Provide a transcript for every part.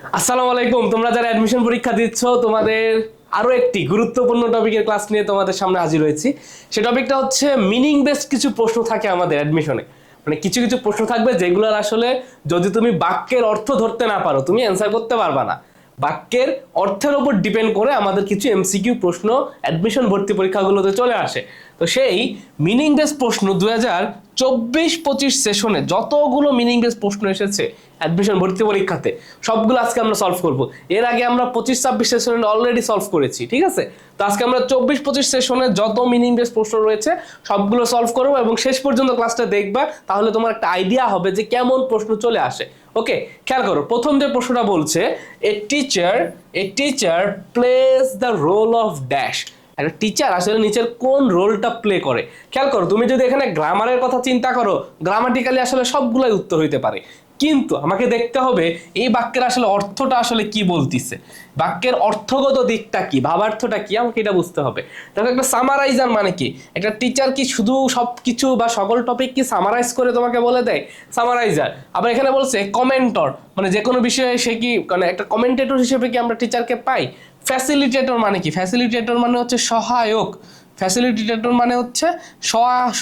আসসালামু আলাইকুম। তোমরা যারা অ্যাডমিশন পরীক্ষা দিচ্ছ, তোমাদের আরো একটি গুরুত্বপূর্ণ টপিকের ক্লাস নিয়ে তোমাদের সামনে হাজির হয়েছি। সেই টপিকটা হচ্ছে মিনিং বেসড কিছু প্রশ্ন থাকে আমাদের অ্যাডমিশনে। মানে কিছু কিছু প্রশ্ন থাকবে যেগুলোর আসলে যদি তুমি বাক্যের অর্থ ধরতে না পারো তুমি অ্যান্সার করতে পারবা না। বাক্যের অর্থের উপর ডিপেন্ড করে আমাদের কিছু এমসিকিউ প্রশ্ন অ্যাডমিশন ভর্তি পরীক্ষাগুলোতে চলে আসে। তো সেই মিনিং বেস প্রশ্ন 2024-25 সেশনে যতগুলো মিনিং বেস প্রশ্ন এসেছে অ্যাডমিশন ভর্তি পরীক্ষাতে সবগুলো আজকে আমরা সলভ করব। এর আগে আমরা 25-26 সেশনে অলরেডি সলভ করেছি, ঠিক আছে? তো আজকে আমরা 24-25 সেশনে যত মিনিং বেস প্রশ্ন রয়েছে সবগুলো সলভ করবো এবং শেষ পর্যন্ত ক্লাসটা দেখবা, তাহলে তোমার একটা আইডিয়া হবে যে কেমন প্রশ্ন চলে আসে। ওকে, খেয়াল করো, প্রথম যে প্রশ্নটা বলছে a teacher plays the role of dash. একটা টিচার আসলে নিচের কোন রোলটা প্লে করে। খেয়াল করো, তুমি যদি এখানে গ্রামারের কথা চিন্তা করো, গ্রামাটিক্যালি আসলে সবগুলাই উত্তর হইতে পারে, কিন্তু আমাকে দেখতে হবে এই বাক্যের আসলে অর্থটা আসলে কি বলতিছে, বাক্যের অর্থগত দিকটা কি, ভাবার্থটা কি, আমাকে এটা বুঝতে হবে। দেখো, একটা সামারাইজার মানে কি? একটা টিচার কি শুধু সবকিছু বা সকল টপিক কি সামারাইজ করে তোমাকে বলে দেয়? সামারাইজার। আবার এখানে বলছে কমেন্টর, মানে যে কোনো বিষয়ে সে কি মানে একটা কমেন্টেটর হিসেবে কি আমরা টিচারকে পাই? ফ্যাসিলিটেটর মানে কি? ফ্যাসিলিটেটর মানে হচ্ছে সহায়ক। ফ্যাসিলিটেটর মানে হচ্ছে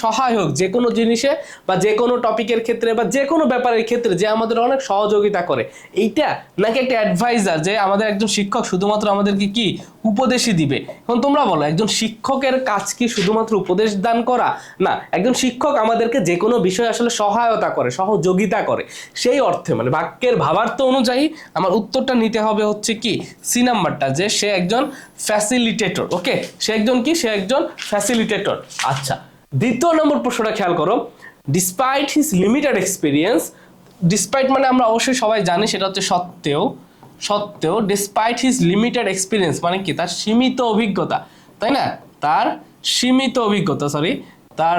সহায়ক, যে কোনো জিনিসে বা যে কোনো টপিকের ক্ষেত্রে বা যে কোনো ব্যাপারের ক্ষেত্রে যে আমাদের অনেক সহযোগিতা করে। এইটা নাকি একটা অ্যাডভাইজার, যে আমাদের একজন শিক্ষক শুধুমাত্র আমাদেরকে কি উপদেশই দিবে? এখন তোমরা বলো, একজন শিক্ষকের কাজ কি শুধুমাত্র উপদেশ দান করা? না, একজন শিক্ষক আমাদেরকে যে কোনো বিষয়ে আসলে সহায়তা করে, সহযোগিতা করে। সেই অর্থে মানে বাক্যের ভাবার্থ অনুযায়ী আমার উত্তরটা নিতে হবে হচ্ছে কি সি নাম্বারটা, যে সে একজন ফ্যাসিলিটেটর। ওকে, সে একজন কি? সে একজন ফ্যাসিলিটেটর। আচ্ছা, দ্বিতীয় নম্বর প্রশ্নটা খেয়াল করো, despite his limited experience. Despite মানে আমরা অবশ্যই সবাই জানি সেটা হচ্ছে সত্ত্বেও। ডিসপাইট হিজ লিমিটেড এক্সপিরিয়েন্স মানে কি? তার সীমিত অভিজ্ঞতা, তাই না? তার সীমিত অভিজ্ঞতা, সরি, তার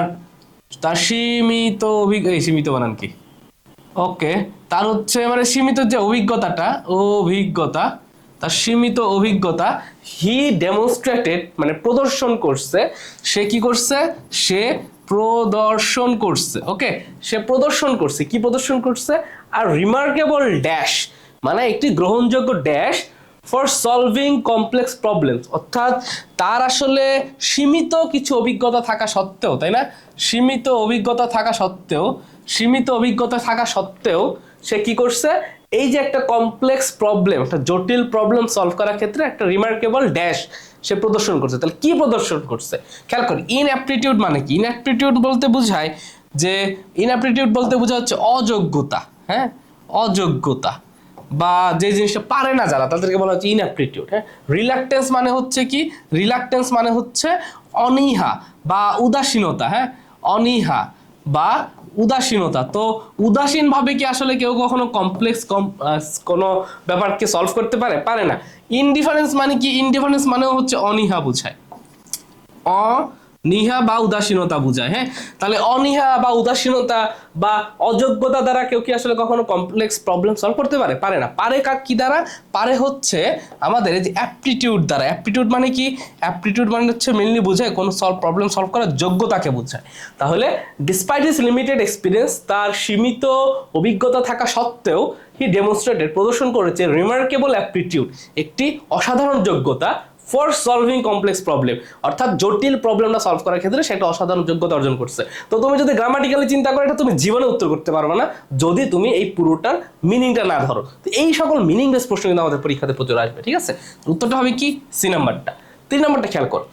তার সীমিত সীমিত বানান কি? ওকে, তার হচ্ছে মানে সীমিত যে অভিজ্ঞতা, তার সীমিত অভিজ্ঞতা, হি ডেমনস্ট্রেটেড মানে প্রদর্শন করছে। সে কি করছে? সে প্রদর্শন করছে। ওকে, সে প্রদর্শন করছে। কি প্রদর্শন করছে? আর রিমার্কেবল ড্যাশ মানে একটি গ্রহণযোগ্য dash for solving complex problems. অর্থাৎ তার আসলে সীমিত কিছু অভিজ্ঞতা থাকা সত্ত্বেও, তাই না? সীমিত অভিজ্ঞতা থাকা সত্ত্বেও সে কি করছে? এই যে একটা কমপ্লেক্স প্রবলেম, একটা জটিল প্রবলেম সলভ করার ক্ষেত্রে একটা রিমার্কেবল ড্যাশ সে প্রদর্শন করছে। তাহলে কি প্রদর্শন করছে? খেয়াল করি, ইনঅ্যাপটিটিউড মানে কি? ইনঅ্যাপটিটিউড বলতে বোঝায় হচ্ছে অযোগ্যতা। হ্যাঁ, অযোগ্যতা বা যে জিনিসটা পারে না যারা, তাদেরকে বলা হচ্ছে ইনঅ্যাপটিটিউড। হ্যাঁ, রিলাক্টেন্স মানে হচ্ছে কি? রিলাক্টেন্স মানে হচ্ছে অনীহা বা উদাসীনতা। হ্যাঁ, অনীহা বা উদাসীনতা। তো উদাসীন ভাবে কি আসলে কেউ কখনো কমপ্লেক্স কোনো ব্যাপারকে সলভ করতে পারে না। ইনডিফারেন্স মানে কি? ইনডিফারেন্স মানেও হচ্ছে অনীহা বোঝায়, অনীহা বা উদাসীনতা বোঝায়। হ্যাঁ, তাহলে অনীহা বা উদাসীনতা বা অযোগ্যতা দ্বারা কেউ কি আসলে কখনো কমপ্লেক্স প্রবলেম সলভ করতে পারে না। পারে কি দ্বারা? পারে হচ্ছে আমাদের এই যে অ্যাপটিটিউড দ্বারা। অ্যাপটিটিউড মানে কি? অ্যাপটিটিউড মানে হচ্ছে মেইনলি বোঝায় কোনো প্রবলেম সলভ করার যোগ্যতাকে বোঝায়। তাহলে ডিসপাইট হিজ লিমিটেড এক্সপিরিয়েন্স, তার সীমিত অভিজ্ঞতা থাকা সত্ত্বেও হি ডেমনস্ট্রেটেড প্রদর্শন করেছে রিমার্কেবল অ্যাপটিটিউড, একটি অসাধারণ যোগ্যতা ফর সলভিং কমপ্লেক্স প্রবলেম, অর্থাৎ জটিল প্রবলেমটা সলভ করার ক্ষেত্রে সেটা অসাধারণ যোগ্যতা অর্জন করছে। তো তুমি যদি গ্রামাটিক্যালি চিন্তা করো, এটা তুমি জীবনে উত্তর করতে পারবে না যদি তুমি এই পুরোটার মিনিংটা না ধরো। তো এই সকল মিনিং বেস প্রশ্ন কিন্তু আমাদের পরীক্ষাতে প্রচুর আসবে, ঠিক আছে? উত্তরটা হবে কি সি নাম্বারটা। 3 নাম্বারটা খেয়াল করো,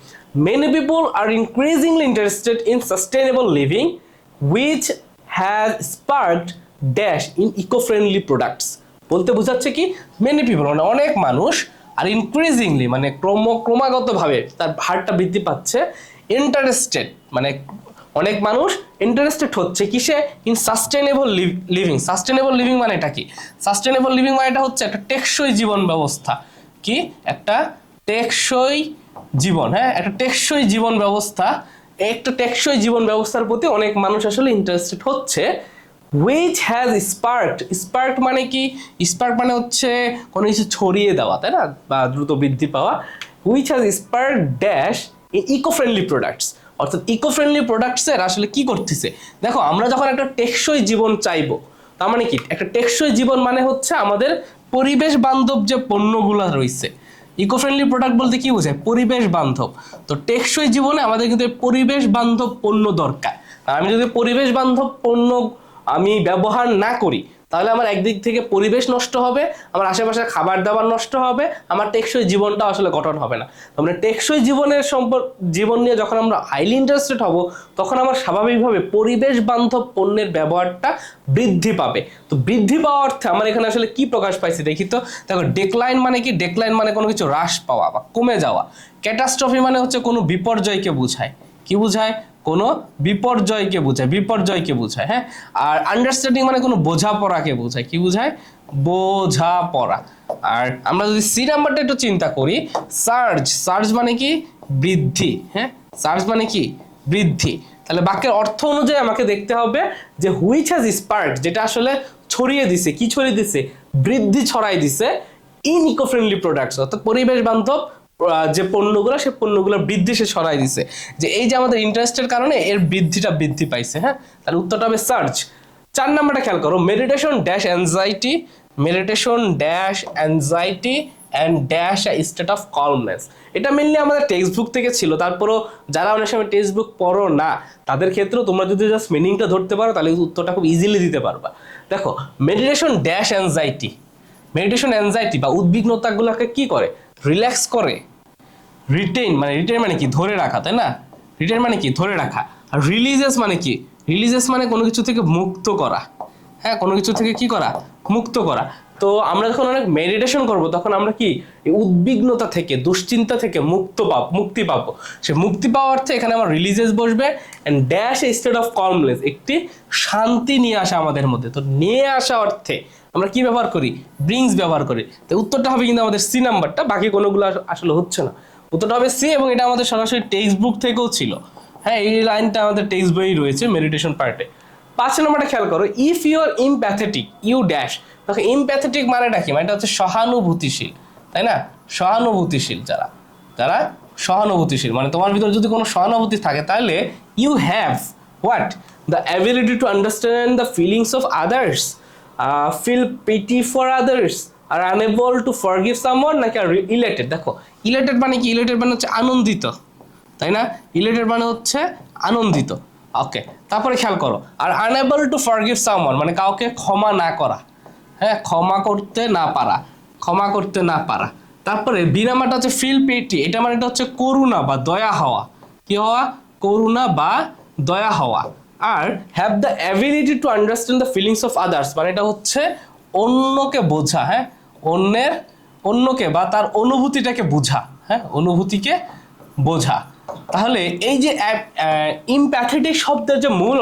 many people are increasingly interested in sustainable living which has sparked dash in eco friendly products. বলতে বোঝাচ্ছে কি? মেনি পিপল মানে অনেক মানুষ, আর ইনক্রিজিংলি মানে ক্রমাগতভাবে তার হারটা বৃদ্ধি পাচ্ছে, ইন্টারেস্টেড মানে অনেক মানুষ ইন্টারেস্টেড হচ্ছে কিসে? In sustainable living. Sustainable living মানে এটা কি? সাস্টেনেবল লিভিং মানে এটা হচ্ছে একটা টেকসই জীবন ব্যবস্থা। কি? একটা টেকসই জীবন। হ্যাঁ, একটা টেকসই জীবন ব্যবস্থা। একটা টেকসই জীবন ব্যবস্থার প্রতি অনেক মানুষ আসলে ইন্টারেস্টেড হচ্ছে। which has sparked মানে কি? স্পার্ক মানে হচ্ছে কোনো কিছু ছড়িয়ে দেওয়া, তাই না? বা দ্রুত বৃদ্ধি পাওয়া। which has sparked dash in eco friendly products, অর্থাৎ ইকো ফ্রেন্ডলি প্রোডাক্টসের আসলে কি করতেছে? দেখো, আমরা যখন একটা টেকসই জীবন চাইবো, তার মানে কি? একটা টেকসই জীবন মানে হচ্ছে আমাদের পরিবেশ বান্ধব যে পণ্যগুলো রয়েছে, ইকো ফ্রেন্ডলি প্রোডাক্ট বলতে কি বোঝায়? পরিবেশ বান্ধব। তো টেকসই জীবনে আমাদের কিন্তু পরিবেশ বান্ধব পণ্য দরকার। আর আমি যদি পরিবেশ বান্ধব পণ্য আমি ব্যবহার না করি, তাহলে আমার একদিক থেকে পরিবেশ নষ্ট হবে, আমার আশেপাশে খাবার দাবার নষ্ট হবে, আমার টেকসই জীবনটা আসলে গঠন হবে না। মানে টেকসই জীবনের জীবন নিয়ে যখন আমরা হাইলি ইন্টারেস্টেড হব, তখন আমার স্বাভাবিকভাবে পরিবেশ বান্ধব পণ্যের ব্যবহারটা বৃদ্ধি পাবে। তো বৃদ্ধি পাওয়ার অর্থে আমার এখানে আসলে কি প্রকাশ পাইছে দেখি তো। দেখো, ডেক্লাইন মানে কি? ডেক্লাইন মানে কোনো কিছু হ্রাস পাওয়া বা কমে যাওয়া। ক্যাটাস্ট্রফি মানে হচ্ছে কোনো বিপর্যয়কে বোঝায়। কি বোঝায়? কোনো বিপর্যয়কে বোঝায়, বিপর্যয়কে বোঝায়। হ্যাঁ, আর আন্ডারস্ট্যান্ডিং মানে কোনো বোঝাপড়াকে বোঝায়। কি বোঝায়? বোঝাপড়া। আর আমরা যদি সি নাম্বারটা একটু চিন্তা করি, সার্জ, সার্জ মানে কি? বৃদ্ধি। হ্যাঁ, সার্জ মানে কি? বৃদ্ধি। তাহলে বাক্যের অর্থ অনুযায়ী আমাকে দেখতে হবে যে হুইচ হ্যাজ স্পার্ক, যেটা আসলে ছড়িয়ে দিছে। কি ছড়িয়ে দিছে? বৃদ্ধি ছড়াই দিছে ইন ইকো ফ্রেন্ডলি প্রোডাক্টস, অর্থাৎ পরিবেশ বান্ধব যে পণ্যগুলো, সেই পণ্যগুলোর বৃদ্ধি সে ছড়াই দিছে। যে এই যে আমাদের ইন্টারেস্টের কারণে এর বৃদ্ধিটা বৃদ্ধি পাইছে। হ্যাঁ, তাহলে উত্তরটা হবে সার্চ। 4 নাম্বারটা খেয়াল করো, meditation dash anxiety, meditation dash anxiety and dash a state of calmness. এটা মেনলি আমাদের টেক্সট বুক থেকে ছিল, তারপরও যারা অনেক সময় টেক্সট বুক পড়ো না, তাদের ক্ষেত্রেও তোমরা যদি জাস্ট মিনিংটা ধরতে পারো, তাহলে উত্তরটা খুব ইজিলি দিতে পারবা। দেখো, meditation dash anxiety, meditation anxiety বা উদ্বিগ্নতাগুলোকে কি করে? রিল্যাক্স করে। রিটেইন মানে, রিটেইন মানে কি? ধরে রাখা, তাই না? রিটেইন মানে কি? ধরে রাখা। আর রিলিজিয়াস মানে কি? রিলিজিয়াস মানে কোনো কিছু থেকে মুক্ত করা। হ্যাঁ, কোনো কিছু থেকে কি করা? মুক্ত করা। তো আমরা যখন অনেক মেডিটেশন করব, তখন আমরা কি এই উদ্বিগ্নতা থেকে, দুশ্চিন্তা থেকে মুক্তি পাবো। সে মুক্তি পাওয়ার অর্থে এখানে আমার রিলিজিয়াস বসবে, and dash a state of calmness, একটি শান্তি নিয়ে আসা আমাদের মধ্যে। তো নিয়ে আসা অর্থে আমরা কি ব্যবহার করি? ব্রিংস ব্যবহার করি। তো উত্তরটা হবে কিন্তু আমাদের সি নাম্বারটা, বাকি কোনোগুলো আসলে হচ্ছে না। উত্তরটা হবে সি, এবং এটা আমাদের সরাসরি টেক্সট বুক থেকেও ছিল। হ্যাঁ, এই লাইনটা আমাদের টেক্সট বইই রয়েছে মেডিটেশন পার্টে। 5 নম্বরটা খেয়াল করো, if you are empathetic you dash. দেখো, ইমপ্যাথেটিক মানেটা কি? মানে এটা হচ্ছে সহানুভূতিশীল, তাই না? সহানুভূতিশীল, যারা যারা সহানুভূতিশীল, মানে তোমার ভিতরে যদি কোনো সহানুভূতি থাকে, তাহলে you have what? The ability to understand the feelings of others, feel pity for others, are unable to forgive someone, নাকি আর ইলেটেড। দেখো, ইলেটেড মানে কি? ইলেটেড মানে হচ্ছে আনন্দিত, তাই না? ইলেটেড মানে হচ্ছে আনন্দিত। ওকে, তারপরে খেয়াল করো, আর আনএবল টু ফরগিভ সামওয়ান মানে কাউকে ক্ষমা না করা। হ্যাঁ, ক্ষমা করতে না পারা, ক্ষমা করতে না পারা। তারপরে বি নাম্বারটা হচ্ছে ফিল পিটি, এটা মানে এটা হচ্ছে করুণা বা দয়া হওয়া। কি হওয়া? করুণা বা দয়া হওয়া। আর have the ability to understand the feelings of others মানে এটা হচ্ছে অন্যকে বোঝা। হ্যাঁ, অন্যকে বা তার অনুভূতিটাকে বোঝা। হ্যাঁ, অনুভূতিকে বোঝা। তাহলে এই যে ইমপ্যাথেটিক শব্দের যে মূল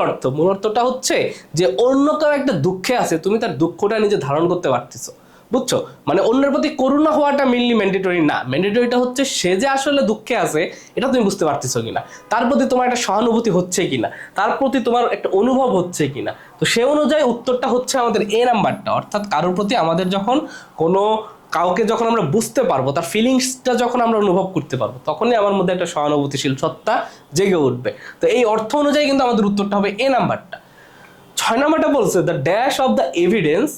অর্থটা হচ্ছে যে অন্য কেউ একটা দুঃখে আছে, তুমি তার দুঃখটা নিজে ধারণ করতে পারতেছো। বুঝছো? মানে অন্যের প্রতি করুণা হওয়াটা মেইনলি ম্যান্ডেটরি না। ম্যান্ডেটরিটা হচ্ছে সে যে আসলে দুঃখে আছে, এটা তুমি বুঝতে পারতেছো কিনা, তার প্রতি তোমার একটা সহানুভূতি হচ্ছে কিনা, তার প্রতি তোমার একটা অনুভব হচ্ছে কিনা। তো সে অনুযায়ী উত্তরটা হচ্ছে আমাদের এ নাম্বারটা। অর্থাৎ কারোর প্রতি আমাদের যখন কাউকে যখন আমরা বুঝতে পারবো, তার ফিলিংসটা যখন আমরা অনুভব করতে পারবো, তখনই আমার মধ্যে একটা সহানুভূতিশীল সত্তা জেগে উঠবে। তো এই অর্থ অনুযায়ী কিন্তু আমাদের উত্তরটা হবে এ নাম্বারটা। 6 নাম্বারটা বলছে, the dash of the evidence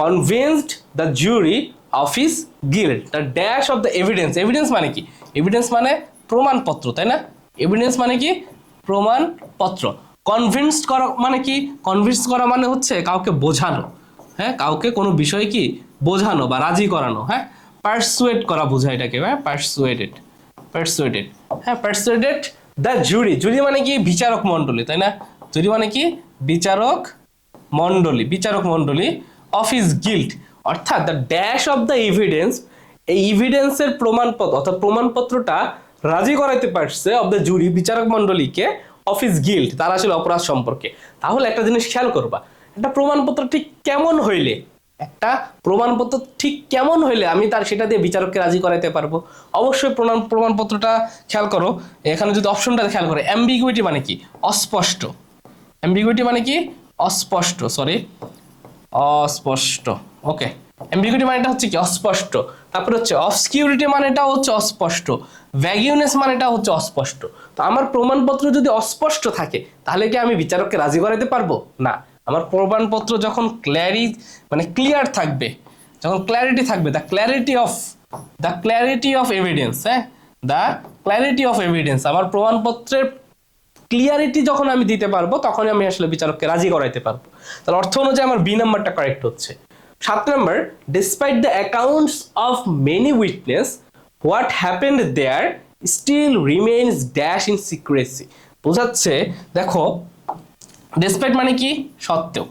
convinced the jury of his guilt. The dash of the evidence, evidence মানে কি? এভিডেন্স মানে প্রমাণপত্র, তাই না? এভিডেন্স মানে কি? প্রমাণপত্র। কনভিন্সড করা মানে কি? কনভিন্স করা মানে হচ্ছে কাউকে বোঝানো। হ্যাঁ, কাউকে কোনো বিষয় কি বোঝানো বা রাজি করানো। হ্যাঁ, পারসুয়েট করা বোঝায় এটাকে। হ্যাঁ, পারসুয়েটেড। হ্যাঁ, পারসুয়েটেড দ্য জুরি। জুরি মানে কি? বিচারক মণ্ডলী, তাই না? জুরি মানে কি? বিচারক মণ্ডলী অফ হিজ গিল্ট। অর্থাৎ the dash of the evidence, এই এভিডেন্সের প্রমাণপত্র, অর্থাৎ প্রমাণপত্রটা রাজি করাইতে পারছে অফ দ্য জুরি, বিচারক মণ্ডলীকে, অফ হিজ গিল্ট, তার আসলে অপরাধ সম্পর্কে। তাহলে একটা জিনিস খেয়াল করবা, একটা প্রমাণপত্র ঠিক কেমন হইলে আমি তার সেটা দিয়ে বিচারককে রাজি করাইতে পারবো? অবশ্যই প্রমাণপত্রটা খেয়াল করো, এখানে যদি অপশনটা খেয়াল করো, অ্যাম্বিগুইটি মানে কি? অস্পষ্ট। অ্যাম্বিগুইটি মানে কি? অস্পষ্ট, অস্পষ্ট। ওকে, অ্যাম্বিগুইটি মানেটা হচ্ছে কি? অস্পষ্ট। তারপরে হচ্ছে অবসকিউরিটি মানেটা হচ্ছে অস্পষ্ট, ভ্যাগিউনেস মানেটা হচ্ছে অস্পষ্ট। তো আমার প্রমাণপত্র যদি অস্পষ্ট থাকে, তাহলে কি আমি বিচারককে রাজি করাইতে পারবো? না। আমার প্রমাণপত্র যখন ক্লিয়ার থাকবে, যখন ক্ল্যারিটি থাকবে, দ্য ক্ল্যারিটি অফ এভিডেন্স, হ্যাঁ, দ্য ক্ল্যারিটি অফ এভিডেন্স, আমার প্রমাণপত্রের ক্লিয়ারিটি যখন আমি দিতে পারবো তখনই আমি আসলে বিচারককে রাজি করাইতে পারবো। তাহলে অর্থ অনুযায়ী আমার বি নাম্বারটা কারেক্ট হচ্ছে। 7 নম্বর, despite the accounts of many witness what happened there still remains dash in secrecy. বোঝাচ্ছে, দেখো ডিসপাইট মানে কি, সত্ত্বেও,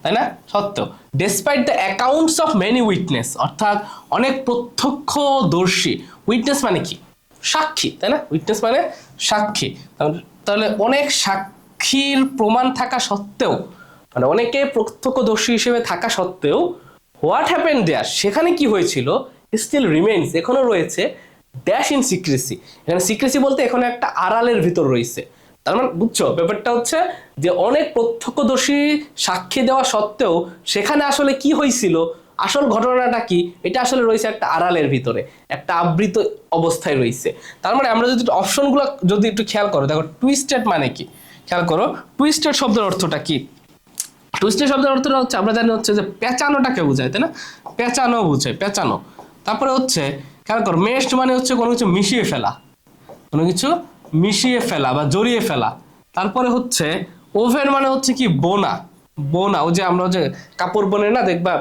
তাই না, সত্ত্বেও। Despite the accounts of many witness অর্থাৎ অনেক প্রত্যক্ষদর্শী, উইটনেস মানে কি, সাক্ষী, তাই না, উইটনেস মানে সাক্ষী। তাহলে অনেক সাক্ষীর প্রমাণ থাকা সত্ত্বেও, মানে অনেকে প্রত্যক্ষদর্শী হিসেবে থাকা সত্ত্বেও, হোয়াট হ্যাপেন্ড দেয়ার, সেখানে কি হয়েছিল, স্টিল রিমেইনস, এখনো রয়েছে, ড্যাশ ইন সিক্রেসি। এখানে সিক্রেসি বলতে এখানে একটা আড়ালের ভিতর রয়েছে। তার মানে বুঝছো ব্যাপারটা হচ্ছে যে অনেক প্রত্যক্ষদর্শী সাক্ষী দেওয়া সত্ত্বেও সেখানে আসলে কি হয়েছিল, আসল ঘটনাটা কি, এটা আসলে রয়েছে একটা আড়ালের ভিতরে, একটা আবৃত অবস্থায় রয়েছে। তার মানে আমরা যদি অপশনগুলো যদি একটু খেয়াল করো, দেখো টুইস্টেড মানে কি, খেয়াল করো টুইস্টেড শব্দের অর্থটা কি। টুইস্টেড শব্দের অর্থটা হচ্ছে আমরা জানি হচ্ছে যে পেঁচানোটাকে বোঝায়, তাই না, পেঁচানো বোঝায়, পেঁচানো। তারপরে হচ্ছে খেয়াল করো মেশড মানে হচ্ছে কোনো কিছু মিশিয়ে ফেলা, কোনো কিছু মিশিয়ে ফেলা বা জড়িয়ে ফেলা। তারপরে হচ্ছে ওভেন মানে হচ্ছে কি, বোনা, বোনা, ও যে আমরা যে কাপড় বোনে না, দেখবা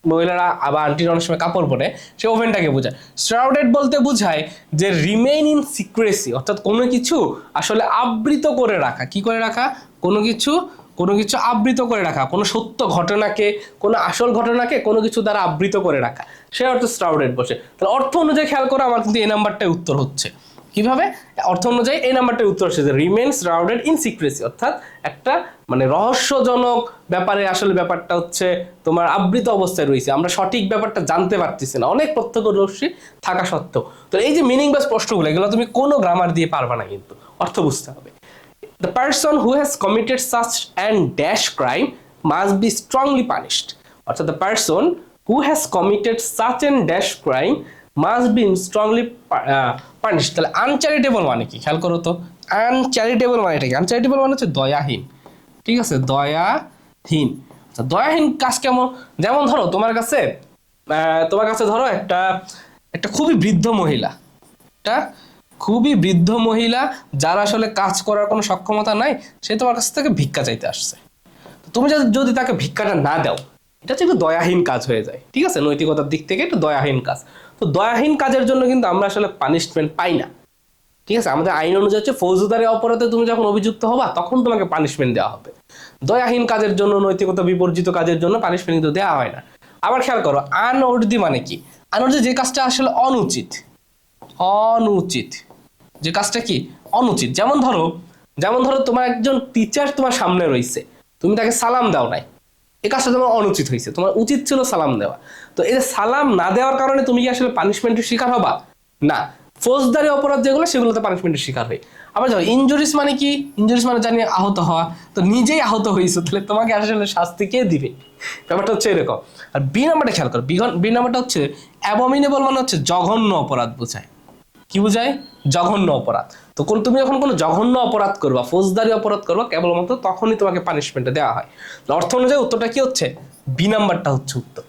মহিলারা আবার আন্টির অনেক সময় কাপড় বোনে, সে ওভেনটাকে বোঝায়। শ্রাউডেড বলতে বোঝায় যে রিমেইন ইন সিক্রেসি, অর্থাৎ কোনো কিছু আসলে আবৃত করে রাখা, কি করে রাখা, কোনো কিছু আবৃত করে রাখা, কোনো সত্য ঘটনাকে, কোনো আসল ঘটনাকে কোনো কিছু দ্বারা আবৃত করে রাখা, সে অর্থ শ্রাউডেড বসে। তাহলে অর্থ অনুযায়ী খেয়াল করো, আমার কিন্তু এই নাম্বারটাই উত্তর হচ্ছে। কিভাবে, অর্থ অনুযায়ী এই নাম্বারটার উত্তর আসছে যে রিমেইন শ্রাউডেড ইন সিক্রেসি, অর্থাৎ একটা মানে রহস্যজনক ব্যাপারে আসলে ব্যাপারটা হচ্ছে তোমার আবৃত অবস্থায় রয়েছে, আমরা সঠিক ব্যাপারটা জানতে পারতেছি না অনেক প্রত্যক্ষদর্শী থাকা সত্ত্বেও। তো এই যে মিনিংলেস প্রশ্নগুলো, এগুলো তুমি কোনো গ্রামার দিয়ে পারবা না, কিন্তু অর্থ বুঝতে হবে। The person who has committed such and dash crime must be strongly punished. অর্থাৎ the person who has committed such and dash crime must be strongly punished. তাহলে আনচ্যারিটেবল মানে কি, খেয়াল করো তো, আনচ্যারিটেবল মানেটা কি, আনচ্যারিটেবল মানে হচ্ছে দয়াহীন, ঠিক আছে, দয়াহীন। আচ্ছা, দয়াহীন কাজ কেমন, যেমন ধরো তোমার কাছে ধরো একটা খুবই বৃদ্ধ মহিলা, একটা খুবই বৃদ্ধ মহিলা যার আসলে কাজ করার কোনো সক্ষমতা নাই, সে তোমার কাছ থেকে ভিক্ষা চাইতে আসছে। তুমি যদি তাকে ভিক্ষাটা না দাও, এটা হচ্ছে একটু দয়াহীন কাজ হয়ে যায়, ঠিক আছে, নৈতিকতার দিক থেকে একটু দয়াহীন কাজ। তো দয়াহীন কাজের জন্য কিন্তু আমরা আসলে পানিশমেন্ট পাই না, ঠিক আছে, আমাদের আইন অনুযায়ী হচ্ছে ফৌজদারি অপরাধে তুমি যখন অভিযুক্ত হবা তখন তোমাকে পানিশমেন্ট দেওয়া হবে। দয়াহীন কাজের জন্য, নৈতিকতা বিবর্জিত কাজের জন্য পানিশমেন্ট কিন্তু দেওয়া হয় না। আবার খেয়াল করো আনঅর্দি মানে কি, আনঅর্দি যে কাজটা আসলে অনুচিত, যে কাজটা কি অনুচিত। যেমন ধরো তোমার একজন টিচার তোমার সামনে রয়েছে, তুমি তাকে সালাম দাও নাই, এই কাজটা তোমার অনুচিত হয়েছে, তোমার উচিত ছিল সালাম দেওয়া। তো এই যে সালাম না দেওয়ার কারণে তুমি কি আসলে পানিশমেন্টের শিকার হবা না, ফৌজদারি অপরাধ যেগুলো সেগুলোতে পানিশমেন্টের শিকার হয়। আবার যাও ইনজুরিস মানে কি, ইনজুরিস মানে জানি আহত হওয়া, তো নিজেই আহত হয়েছো, তাহলে তোমাকে আসলে শাস্তি কে দিবে, ব্যাপারটা হচ্ছে এরকম। আর বি নাম্বারটা খেয়াল করো, বি নাম্বারটা হচ্ছে অ্যাবমিনেবল মানে হচ্ছে জঘন্য অপরাধ বোঝায়, কি বোঝায়, জঘন্য অপরাধ। তো তুমি যখন কোনো জঘন্য অপরাধ করবা, ফৌজদারি অপরাধ করবা, কেবলমাত্র তখনই তোমাকে পানিশমেন্টটা দেওয়া হয়। অর্থ অনুযায়ী উত্তরটা কি হচ্ছে, বি নাম্বারটা হচ্ছে উত্তর।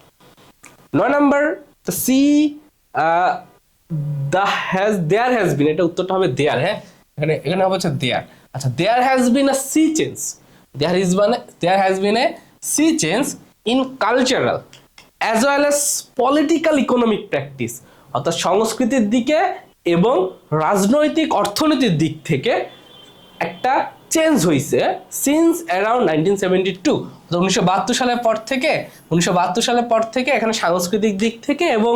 9 number, sea there has been, এটা উত্তরটা হবে দেয়ার, হ্যাঁ, এখানে হবে হচ্ছে দেয়ার। আচ্ছা, there has been a sea change, there has been a sea change in cultural as well as political economic practice, অর্থাৎ সংস্কৃতির দিকে এবং রাজনৈতিক অর্থনীতির দিক থেকে একটা চেঞ্জ হয়েছে সিন্স অ্যারাউন্ড 1972, 1972 সালের পর থেকে এখানে সাংস্কৃতিক দিক থেকে এবং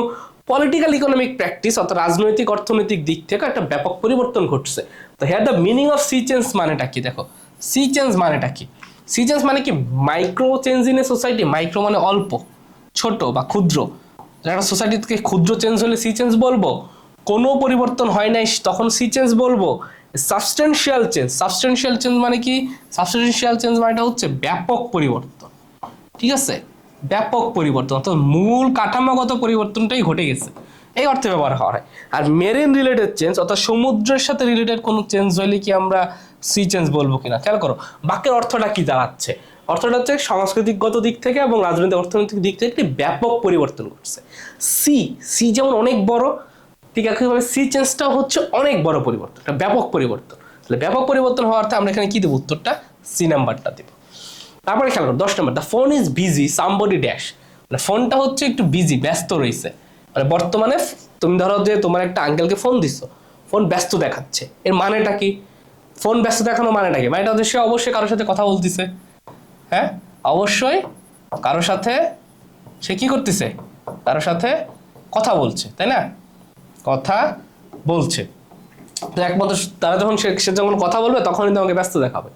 পলিটিক্যাল ইকোনমিক প্র্যাকটিস অর্থাৎ রাজনৈতিক অর্থনৈতিক দিক থেকে একটা ব্যাপক পরিবর্তন ঘটছে। তো here the meaning of sea change মানেটা কি, দেখো সি চেঞ্জ মানেটা কি, সি চেঞ্জ মানে কি micro change in a society, micro মানে অল্প, ছোট বা ক্ষুদ্র, একটা সোসাইটি থেকে ক্ষুদ্র চেঞ্জ হলে সি চেঞ্জ বলবো, কোনো পরিবর্তন হয় নাই তখন সি চেঞ্জ বলবো। সাবস্টেন্সিয়াল চেঞ্জ মানে কি, সাবস্টেন্সিয়াল চেঞ্জ মানেটা হচ্ছে ব্যাপক পরিবর্তন, ঠিক আছে, ব্যাপক পরিবর্তন, অর্থাৎ মূল কাঠামোগত পরিবর্তনটাই ঘটে গেছে, এই অর্থে ব্যবহার হয়। আর মেরিন রিলেটেড চেঞ্জ অর্থাৎ সমুদ্রের সাথে রিলেটেড কোনো চেঞ্জ হলে কি আমরা সি চেঞ্জ বলবো কিনা, খেয়াল করো বাক্যের অর্থটা কি দাঁড়াচ্ছে, অর্থটা হচ্ছে সাংস্কৃতিকগত দিক থেকে এবং রাজনৈতিক অর্থনৈতিক দিক থেকে একটি ব্যাপক পরিবর্তন ঘটছে। সি সি যেমন অনেক বড়, ঠিক একইভাবে সি চেঞ্জটাও হচ্ছে অনেক বড় পরিবর্তন, একটা ব্যাপক পরিবর্তন। তাহলে ব্যাপক পরিবর্তন হওয়ার অর্থে আমরা এখানে কি দেবো, উত্তরটা সি নাম্বারটা দেব। তারপরে খেয়াল করো 10 নম্বর, the phone is busy somebody dash. মানে ফোনটা হচ্ছে একটু বিজি, ব্যস্ত রয়েছে। মানে বর্তমানে তুমি ধরো যে তোমার একটা আঙ্কেলকে ফোন দিছো, ফোন ব্যস্ত দেখাচ্ছে, এর মানেটা কি? ফোন ব্যস্ত দেখানো মানেটা কি? মানেটা হচ্ছে সে অবশ্যই কারোর সাথে কথা বলতেছে। হ্যাঁ, অবশ্যই কারোর সাথে সে কি করতেছে, কারোর সাথে কথা বলছে, তাই না? কথা বলছে। তো একমাত্র তারা যখন সে যখন কথা বলবে তখনই তোমাকে ব্যস্ত দেখাবে।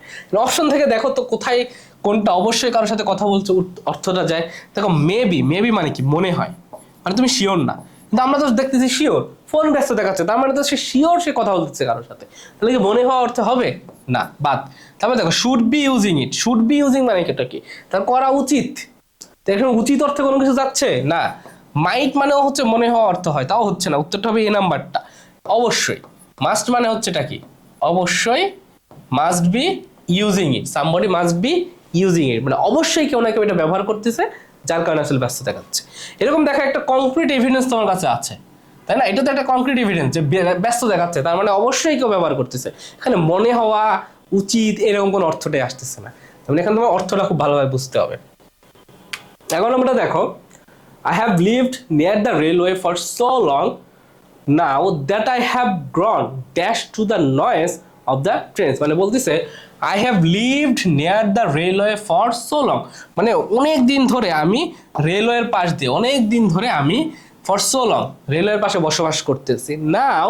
অপশন থেকে দেখো তো কোথায় কোনটা অবশ্যই কারোর সাথে কথা বলছে অর্থটা যায়। দেখো মেবি, মেবি মানে কি, মনে হয়, মানে তুমি শিওর না। কিন্তু আমরা তো দেখতেছি শিওর, ফোন ব্যস্ত দেখাচ্ছে, তার মানে তো সে শিওর সে কথা বলতেছে কারোর সাথে। তাহলে কি মনে হওয়া অর্থ হবে না, বাদ। তারপরে দেখো should be using it, should be using মানে এটা কি, তার করা উচিত। তো এখন উচিত অর্থে কোনো কিছু যাচ্ছে না। মাইট মানেও হচ্ছে মনে হওয়া অর্থ হয়, তাও হচ্ছে না, উত্তরটা হবে এ নাম্বারটা। অবশ্যই মাস্ট মানে হচ্ছে এটা কি, অবশ্যই must be using it, somebody must be using it, মানে অবশ্যই কেউ না কেউ এটা ব্যবহার করতেছে, যার কারণে আসলে ব্যস্ত দেখাচ্ছে। এরকম দেখা একটা কংক্রিট এভিডেন্স তোমার কাছে আছে, তাই না? এটা তো একটা কংক্রিট এভিডেন্স যে ব্যস্ত দেখাচ্ছে, তার মানে অবশ্যই কেউ ব্যবহার করতেছে। এখানে মনে হওয়া উচিত এরকম কোনো অর্থটাই আসতেছে না, মানে এখানে তোমার অর্থটা খুব ভালোভাবে বুঝতে হবে। এখন আমরা দেখো, I have lived near the railway for so long now that I have grown dash to the noise of the trains। মানে বলতেছে I have lived near the railway for so long, মানে অনেক দিন ধরে আমি রেলওয়ের পাশ দিয়ে, অনেক দিন ধরে আমি for so long রেলওয়ের পাশে বসবাস করতেছি। Now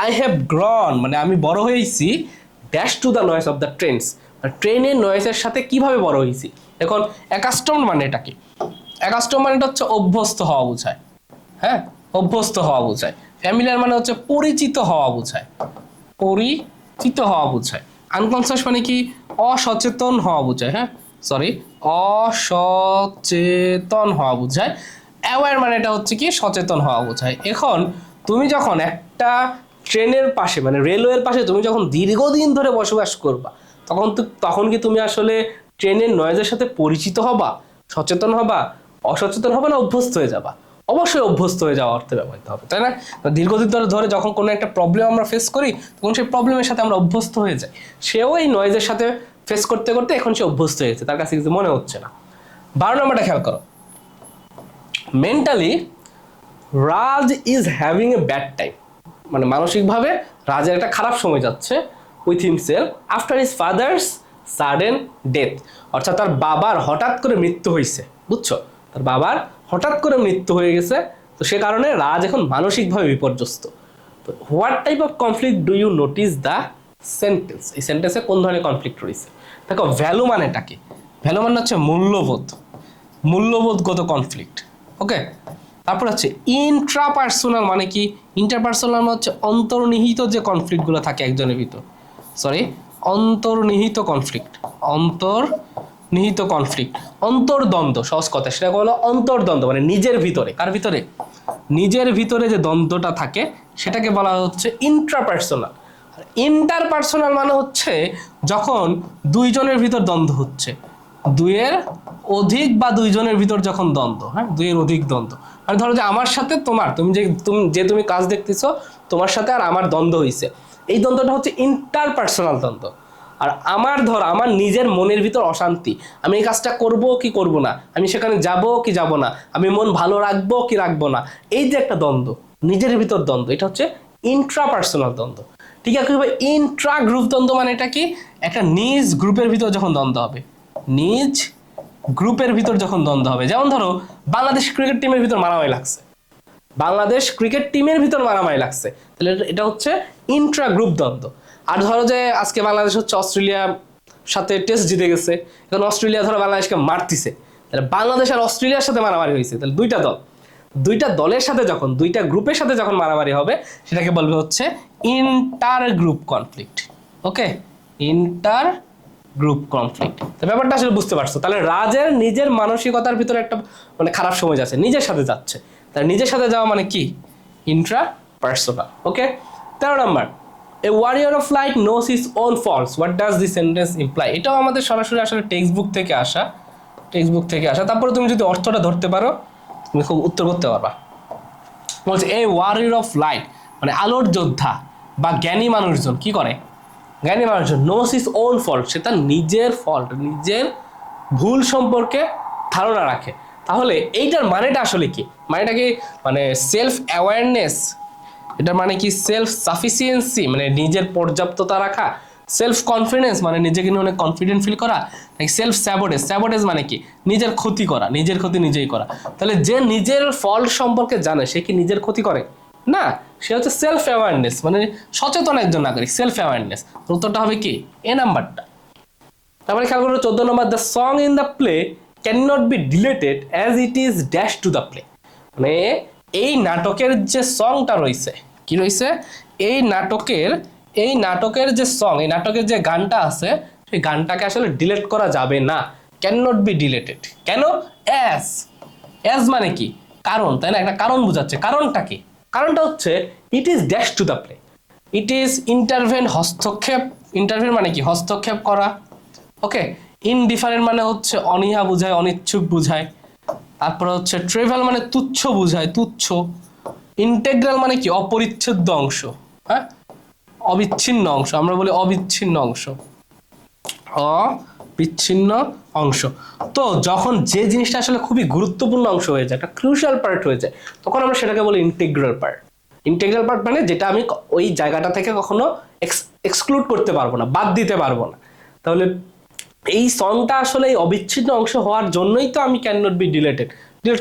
I have grown মানে আমি বড় হয়েছি dash to the noise of the trains, ট্রেনের নয়েজের সাথে কিভাবে বড় হয়েছি। এখন অ্যাকাস্টমড মানে এটা কি, অ্যাকাস্টম মানে হচ্ছে অভ্যস্ত হওয়া বোঝায়। হ্যাঁ, অভ্যস্ত হওয়া বোঝায়। ফ্যামিলিয়ার মানে হচ্ছে পরিচিত হওয়া বোঝায়, পরিচিত হওয়া বোঝায়। আনকনসিয়াস মানে কি, অসচেতন হওয়া বোঝায়। হ্যাঁ, সরি, অসচেতন হওয়া বোঝায়। অ্যাওয়্যার মানে এটা হচ্ছে কি, সচেতন হওয়া বোঝায়। এখন তুমি যখন একটা ট্রেনের পাশে মানে রেলওয়ের পাশে তুমি যখন দীর্ঘদিন ধরে বসবাস করবা, তখন কি তুমি আসলে ট্রেনের নয়েজের সাথে পরিচিত হবা, সচেতন হবা, অসচেতন হবে, না অভ্যস্ত হয়ে যাবা? অবশ্যই অভ্যস্ত হয়ে যাওয়া অর্থে ব্যবহৃত হবে, তাই না? দীর্ঘদিন ধরে যখন কোনো একটা প্রবলেম আমরা ফেস করি, তখন সেই প্রবলেমের সাথে আমরা অভ্যস্ত হয়ে যাই। সেও এই নয়েজের সাথে ফেস করতে করতে এখন সে অভ্যস্ত হয়ে গেছে, তার কাছে কিছু মনে হচ্ছে না। 12 নম্বরটা খেয়াল করো, mentally Raj is having a bad time, মানে মানসিকভাবে রাজের একটা খারাপ সময় যাচ্ছে with himself after his father's sudden death, অর্থাৎ তার বাবার হঠাৎ করে মৃত্যু হয়েছে, বুঝছো? তার বাবার হঠাৎ করে মৃত্যু হয়ে গেছে, তো সে কারণে রাজ এখন মানসিকভাবে বিপর্যস্ত। তো what type of conflict do you notice the sentence, এই সেন্টেন্সে কোন ধরনের কনফ্লিক্ট রয়েছে? দেখো ভ্যালু মানেটা কি, ভ্যালু মানে হচ্ছে মূল্যবোধ, মূল্যবোধগত কনফ্লিক্ট। ওকে, তারপর হচ্ছে ইন্ট্রাপার্সোনাল মানে কি, ইন্টারপার্সোনাল মানে হচ্ছে অন্তর্নিহিত যে কনফ্লিক্টগুলো থাকে একজনের ভিতর, সরি অন্তর্নিহিত কনফ্লিক্ট, অন্তর্নিহিত কনফ্লিক্ট, অন্তর্দ্বন্দ্ব সহজ কথা, সেটা হলো অন্তর্দ্বন্দ্ব, মানে নিজের ভিতরে, কার ভিতরে, নিজের ভিতরে যে দ্বন্দ্বটা থাকে সেটাকে বলা হচ্ছে ইন্ট্রাপার্সোনাল। ইন্টারপার্সোনাল মানে হচ্ছে যখন দুইজনের ভিতর দ্বন্দ্ব হচ্ছে, দুইয়ের অধিক বা দুইজনের ভিতর যখন দ্বন্দ্ব, হ্যাঁ দুইয়ের অধিক দ্বন্দ্ব, মানে ধরো যে আমার সাথে তোমার, তুমি কাজ দেখতেছো, তোমার সাথে আর আমার দ্বন্দ্ব হয়েছে, এই দ্বন্দ্বটা হচ্ছে ইন্টারপার্সোনাল দ্বন্দ্ব। আর আমার নিজের মনের ভিতর অশান্তি, আমি এই কাজটা করব কি করব না, আমি সেখানে যাব কি যাব না, আমি মন ভালো রাখবো কি রাখবো না, এই যে একটা দ্বন্দ্ব, নিজের ভিতর দ্বন্দ্ব, এটা হচ্ছে ইন্ট্রাপার্সোনাল দ্বন্দ্ব। ঠিক আছে, ইন্ট্রা গ্রুপ দ্বন্দ্ব মানে এটা কি, একটা নিজ গ্রুপের ভিতর যখন দ্বন্দ্ব হবে, নিজ গ্রুপের ভিতর যখন দ্বন্দ্ব হবে, যেমন ধরো বাংলাদেশ ক্রিকেট টিমের ভিতর মারামারি লাগছে, বাংলাদেশ ক্রিকেট টিমের ভিতর মারামারি লাগছে, তাহলে এটা হচ্ছে ইন্ট্রা গ্রুপ দ্বন্দ্ব। আর ধরো যে আজকে বাংলাদেশ হচ্ছে অস্ট্রেলিয়ার সাথে টেস্ট জিতে গেছে, এখন অস্ট্রেলিয়া ধরো বাংলাদেশকে মারতিছে, তাহলে বাংলাদেশ আর অস্ট্রেলিয়ার সাথে মারামারি হয়েছে, তাহলে দুইটা দলের সাথে যখন, দুইটা গ্রুপের সাথে যখন মারামারি হবে, সেটাকে বলবে হচ্ছে ইন্টার গ্রুপ কনফ্লিক্ট। ওকে, ইন্টার গ্রুপ কনফ্লিক্ট। তো ব্যাপারটা আসলে বুঝতে পারছো, তাহলে রাজের নিজের মানসিকতার ভিতরে একটা মানে খারাপ সময় যাচ্ছে, নিজের সাথে যাচ্ছে, তাহলে নিজের সাথে যাওয়া মানে কি, intra personal. Okay, 13 number, a warrior of light knows his own falls, what does this sentence imply? এটাও আমাদের সরাসরি আসলে টেক্সট বুক থেকে আসা, তারপরে তুমি যদি অর্থটা ধরতে পারো তুমি খুব উত্তর করতে পারবা। বলছে এ ওয়ারিয়র অফ লাইট মানে আলোর যোদ্ধা বা জ্ঞানী মানুষজন কি করে, জ্ঞানী মানুষজন নোস হিজ ওন ফল্ট, সে তার নিজের ফল্ট, নিজের ভুল সম্পর্কে ধারণা রাখে। তাহলে এইটার মানেটা আসলে কি? মানেটা কি মানে সেলফ অ্যাওয়ারনেস, এটার মানে কি সেলফ সাফিসিয়েন্সি মানে নিজের পর্যাপ্ততা রাখা, সেলফ কনফিডেন্স মানে নিজেকে নিয়ে অনেক কনফিডেন্ট ফিল করা, নাকি সেলফ স্যাবোটেজ? স্যাবোটেজ মানে কি নিজের ক্ষতি করা, নিজের ক্ষতি নিজেই করা। তাহলে যে নিজের ফল্ট সম্পর্কে জানে সে কি নিজের ক্ষতি করে না, সে হচ্ছে সেলফ অ্যাওয়ারনেস মানে সচেতন একজন নাগরিক, সেলফ অ্যাওয়ারনেস। উত্তরটা হবে কি এ নাম্বারটা। তারপরে খেয়াল করো 14 নম্বর, the song in the play can not be deleted as it is dash to the play. মানে এই নাটকের যে সংটা রয়েছে, কি রয়েছে এই নাটকের যে সং, এই নাটকের যে গানটা আছে সেই গানটাকে আসলে ডিলেট করা যাবে না, ক্যান নট বি ডিলেটেড। কেন? অ্যাজ মানে কি কারণ, তাই না? একটা কারণ বোঝাচ্ছে। কারণটা কি? কারণটা হচ্ছে ইট is dash to the play, it is intervene হস্তক্ষেপ, ইন্টারভেন মানে কি হস্তক্ষেপ করা, ওকে। ইনডিফারেন্ট মানে হচ্ছে অনীহা বুঝায়, অনিচ্ছুক বুঝায়। তারপর হচ্ছে ট্রেভেল মানে তুচ্ছ বুঝায়, তুচ্ছ। ইন্টেগ্রাল মানে কি অপরিচ্ছেদ্য অংশ, হ্যাঁ অবিচ্ছিন্ন অংশ, আমরা বলি অবিচ্ছিন্ন অংশ, অবিচ্ছিন্ন অংশ। তো যখন যে জিনিসটা আসলে খুবই গুরুত্বপূর্ণ অংশ হয়ে যায়, একটা ক্রুশাল পার্ট হয়ে যায়, তখন আমরা সেটাকে বলি ইন্টিগ্রাল পার্ট। ইন্টিগ্রাল পার্ট মানে যেটা আমি ওই জায়গাটা থেকে কখনো এক্সক্লুড করতে পারবো না, বাদ দিতে পারবো না। তাহলে এই সংটা আসলে এই অবিচ্ছিন্ন অংশ হওয়ার জন্যই তো আমি ক্যান নট বি ডিলেট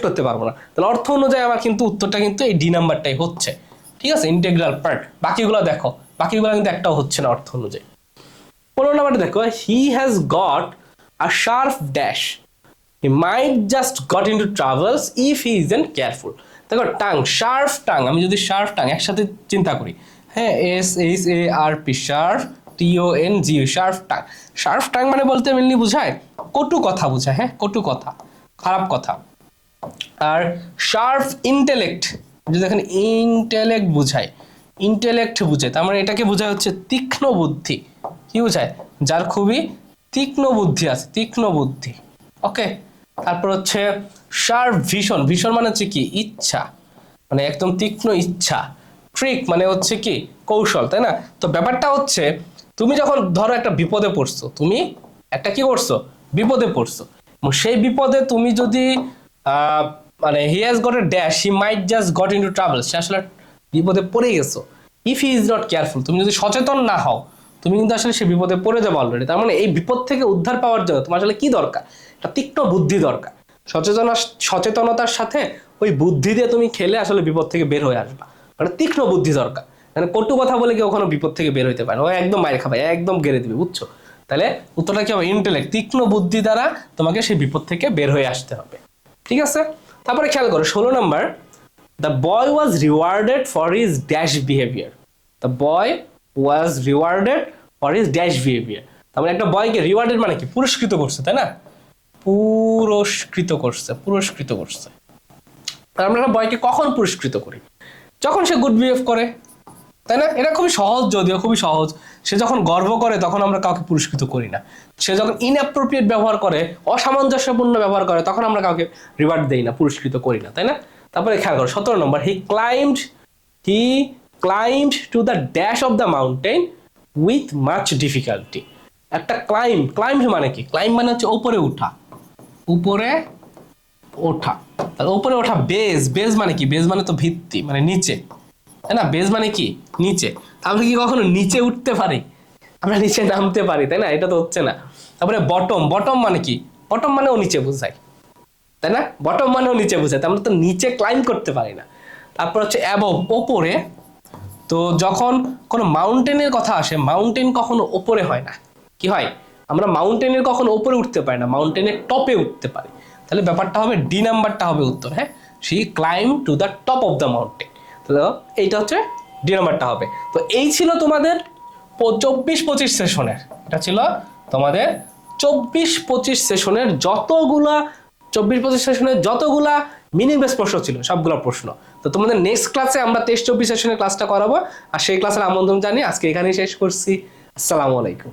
করতে পারবো না। তাহলে অর্থ অনুযায়ী আমার কিন্তু উত্তরটা কিন্তু এই ডি নাম্বারটাই হচ্ছে, ঠিক আছে, ইন্টিগ্রাল পার্ট। বাকিগুলো দেখো, বাকিগুলো কিন্তু একটাও হচ্ছে না অর্থ অনুযায়ী। 15 নাম্বারটা দেখো, he has got a sharp dash, he might just got into travels if he isn't careful. দেখো টাং, শার্প টাং, আমি যদি শার্প টাং একসাথে চিন্তা করি, হ্যাঁ SHARP, sharp TONG, sharp tongue. Sharp tongue মানে বলতে মেনলি বোঝায় কটু কথা বোঝায়, হ্যাঁ কটু কথা, খারাপ কথা। আর শার্প ইন্টেলেক্ট, যদি এখানে ইন্টেলেক্ট বোঝায়, ইন্টেলেক্ট বুঝায়, তার মানে এটাকে বোঝায় হচ্ছে তীক্ষ্ণ বুদ্ধি। কি বোঝায়? যার খুবই তীক্ষ্ণ বুদ্ধি আছে, তীক্ষ্ণ বুদ্ধি, ওকে। তারপর হচ্ছে শার্প ভিশন, ভিশন মানে হচ্ছে কি ইচ্ছা, মানে একদম তীক্ষ্ণ ইচ্ছা। ট্রিক মানে হচ্ছে কি কৌশল, তাই না? তো ব্যাপারটা হচ্ছে তুমি যখন ধরো একটা বিপদে পড়ছো, তুমি একটা কি করছো বিপদে পড়ছো, সেই বিপদে তুমি যদি মানে he has got a dash, he might just got into trouble, সে আসলে বিপদে পড়ে গেছো। If he is not careful, তুমি যদি সচেতন না হও তুমি কিন্তু আসলে সে বিপদে পড়ে যাবো অলরেডি। তার মানে এই বিপদ থেকে উদ্ধার পাওয়ার জন্য তোমার আসলে কি দরকার? একটা তীক্ষ্ণ বুদ্ধি দরকার। সচেতনতার সাথে ওই বুদ্ধি দিয়ে তুমি খেলে আসলে বিপদ থেকে বের হয়ে আসবা, মানে তীক্ষ্ণ বুদ্ধি দরকার। মানে কটু কথা বলে কেউ ওখানে বিপদ থেকে বের হইতে পারে, ও একদম মায়ের খাবে, একদম গেড়ে দিবে, বুঝছো? তাহলে উত্তরটা কি হবে? ইন্টেলেক্ট, তীক্ষ্ণ বুদ্ধি দ্বারা তোমাকে সেই বিপদ থেকে বের হয়ে আসতে হবে, ঠিক আছে। তারপরে খেয়াল করো 16 নম্বর, the boy was rewarded for his dash behaviour. The boy was rewarded for his dash behaviour. তার মানে একটা বয়কে রিওয়ার্ডেড মানে কি পুরস্কৃত করছে, তাই না? পুরস্কৃত করছে, পুরস্কৃত করছে। আমরা একটা বয়কে কখন পুরস্কৃত করি? যখন সে গুড বিহেভ করে, তাই না? এটা খুবই সহজ, যদিও খুবই সহজ। সে যখন গর্ব করে তখন আমরা কাউকে পুরস্কৃত করি না। সে যখন ইনঅ্যাপ্রোপ্রিয়েট ব্যবহার করে, অসামঞ্জস্যপূর্ণ ব্যবহার করে, তখন আমরা কাউকে রিওয়ার্ড দেই না, পুরস্কৃত করি না, তাই না? তারপরে খেয়াল করো 17 নম্বর, he climbed to the dash of the mountain with much difficulty. একটা ক্লাইম্ব মানে কি? ক্লাইম্ব মানে হচ্ছে উপরে উঠা, উপরে ওঠা। তাহলে উপরে ওঠা বেজ মানে কি? বেজ মানে তো ভিত্তি, মানে নিচে, তাই না? বেজ মানে কি নিচে। আমরা কি কখনো নিচে উঠতে পারি? আমরা নিচে নামতে পারি, তাই না? এটা তো হচ্ছে না। তারপরে বটম মানে কি? বটম মানেও নিচে বোঝায়, তাই না? বটম মানেও নিচে বোঝায়, আমরা তো নিচে ক্লাইম্ব করতে পারি না। তারপর হচ্ছে অ্যাবভ, ওপরে। তো যখন কোনো মাউন্টেনের কথা আসে, মাউন্টেন কখনো ওপরে হয় না, কি হয়? আমরা মাউন্টেনের কখনো ওপরে উঠতে পারি না, মাউন্টেনের টপে উঠতে পারি। তাহলে ব্যাপারটা হবে ডি নাম্বারটা হবে উত্তর, হ্যাঁ। She climb to the top of the mountain. তো এইটা হচ্ছে ডি নাম্বারটা হবে। তো এই ছিল তোমাদের 24-25 সেশনের, এটা ছিল তোমাদের 24-25 সেশনের যতগুলা 24-25 সেশনের যতগুলা মিনিং বেস প্রশ্ন ছিল সবগুলো প্রশ্ন। তো তো তোমাদের নেক্সট ক্লাসে আমরা 23-24 সেশনের ক্লাসটা করাবো, আর সেই ক্লাসের আমন্ত্রণ জানিয়ে আজকে এখানেই শেষ করছি। আসসালামু আলাইকুম।